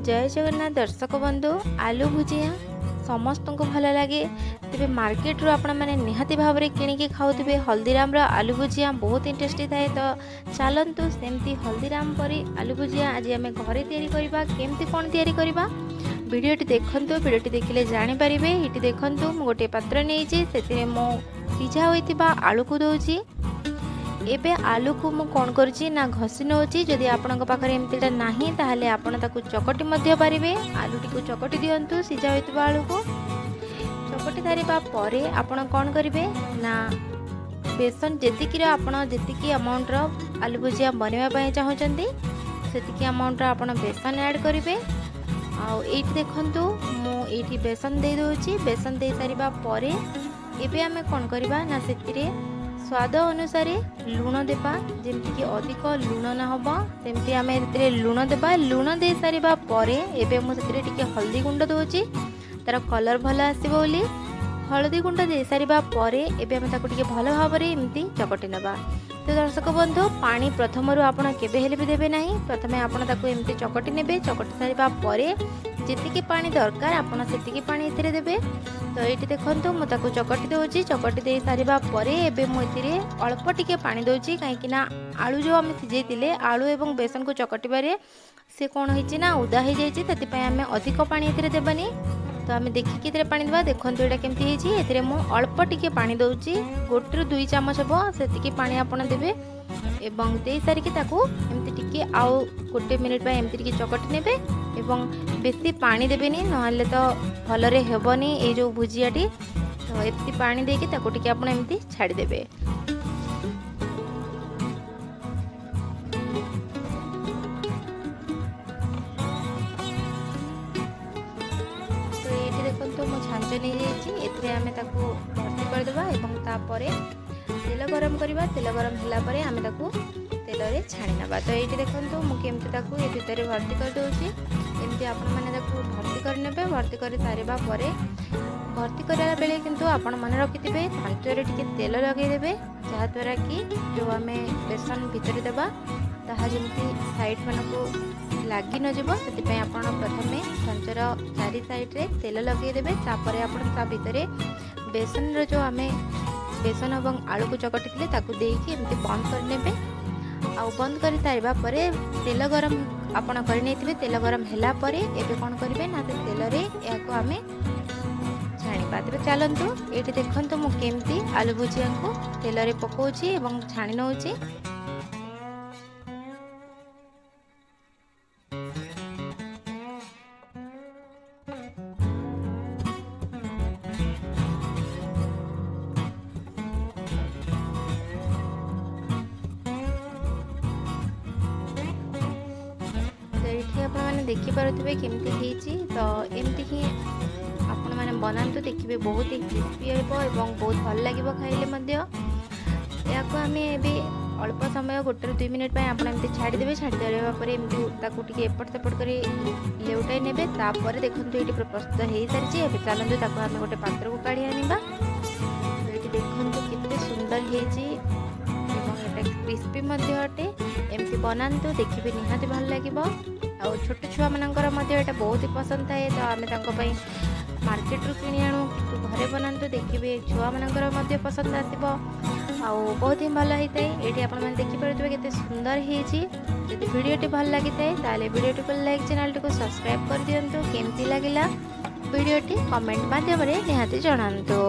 जय जगन्नाथ दर्शक बंधु आलू भुजिया समस्त को भल लगे तेरे मार्केट रू आपण मैंने निहाती भाव में किणिकी खाऊे हल्दीराम आलू भुजिया बहुत ही टेस्टी थाए। तो चलतु सेमती हल्दीराम परी आलू भुजिया आज आम घरे या केमती कौन या वीडियोटी देखंतु। वीडियोटी देखिले जानीपारे ये देखंतु मु गोटे पात्र नहीं मो सीझा होइतिबा आलू को दौची। एबे आलू को मु कौन करुच्ची ना घसी नौची। जदि आपणक पाखरे एमतीटा नाही ताहले आपण ताकू चकटी मध्य पारिबे। आलूटी को चकटी दियंतु सीझा होइतिबा आलू को चकटी सारिबा परे आपण कौन करिवे ना बेसन जेतिकी आपण जेतिकी अमाउंट रो आलू भुजिया बनवा पई चाहउचंदी सेतिकी अमाउंट रो आपण बेसन ऐड करिवे। आउ एठी देखंतु मु एठी बेसन दे दोची। बेसन दे सारिबा परे एबे आमे कौन करबा ना सेतिरे स्वाद अनुसार लुण देबा जेमती कि अधिक लुण ना होबा सेमती आमे एतिरे लुण देबा। लुण दे सारिबा परे एबे मु सेतिरे टिके हल्दी गुंड दोची तार कलर भल आसीबो बोली। हल्दी गुंड दे सारिबा परे एबे आमे ताकू टिके भल भाबरे एमती चकटी नेबा। तो दर्शक बंधु पानी प्रथमरु आपण केबे हेले भी देबे नाही। प्रथमे आपण ताकू एमती चकटी नेबे। चकटी सारिबा परे जेतिकी पानी दरकार आपण सेतिकी पानी एथिरे देबे। तो ये देखो मु ताकू चकटी दोची। चकटी दे सारिबा परे एबे मु एथिरे अल्प टिके पानी दोची काहेकि ना आलू जो आमे सिझेइतिले आलू एवं बेसन को चकटिबारे से कोन होइछि ना उदा हे जाइछि तति पय आमे अधिक पानी एथिरे देबानी। तो आमे देखिकि एथिरे पानी देबा। देखंतु एटा केमति हेछि एथिरे मु अल्प टिके पानी दोची 1 ରୁ 2 चामच हबो सेतिकी पानी आपण देबे एवं दे सारिकी ताकू एमति टिके आउ 1 मिनिट बाय एमति टिके चकटी नेबे एवं बेसी पानी देबेनी नहले तो भलरे हेबनी ए जो भुजियाटी। तो एमति पानी देके ताकू टिके आपण एमति छाडी देबे। तो ये देखंतु मो छांच नहीं जाइछि एथिरे आमे ताकू भर्ती कर देबा एवं तापरे तेल गरम करबा। तेल गरम होला परे आमे ताकू तेल रे छाणी नबा। तो ये देखंतु मु केमति ताकू ए भितर भर्ती कर दोछि। एमती आपण माने ताकू भर्ती कर नेबे। भर्ती कर सारिबा परे भर्ती करला बेले किंतु आपण माने रखिथिबे छांचरे टिके तेल लगे देबे जहा द्वारा कि जो आमे बेसन भितर देबा ताहा जेमती साइड मानको लागी न जबो सेति पय आपण प्रथमे छांचर चारि साइड रे तेल लगे देबे। तापरे आपण ता भितरे बेसन रो जो आमे बेसन एवं आलू को चकटिले ताकू देकी एमती बंद कर नेबे। आ बंद कर सारिबा परे तेल गरम आपण कर नेथिबे। तेल गरम हैला परे एबे कोन करिवे ना ते तेल रे याको आमे छाणी पाते। चलंतु एठी देखंतु मु केमती आलू भुजिया को तेल रे पकोची एवं छाणी नउची। देखि पारुथिबे केमती हेछि। तो एमती ही आपण माने बनांतु देखिबे बहुत ही क्रिस्पी हेबो एवं बहुत भल लागिबो खाइले मध्य। याको आमे एबे अल्प समय 1 ରୁ 2 मिनिट पय आपण एमती छाडी देबे। छाडी देबा परे एमती ताकू टिके एपट सेपट करी लेउटाई नेबे। तापर देखंतु एटी प्रस्तुत हेइ सारिछि। एबे चलंतु ताकू आमे गोटे पात्र को काढी आनिबा। तो एटी देखंतु केते सुंदर हेछि एवं एटा क्रिस्पी मध्य अटे। एमती बनांतु देखिबे निहाती भल लागिबो। और छोट छुआ मानकर यहाँ बहुत ही पसंद थाए। तो आम मार्केट रू किणी आणु घरे बनातु देखिए छुआ मानकर पसंद आसो आउ बहुत ही भल होता है। ये आपने देखिपे केते सुंदर होती। जब वीडियोटी भल लगी थाए वीडियोटी को लाइक चैनल को सब्सक्राइब कर दिंतु। केमती लगिला वीडियोटी कमेंट माध्यम निहाती जणांतु।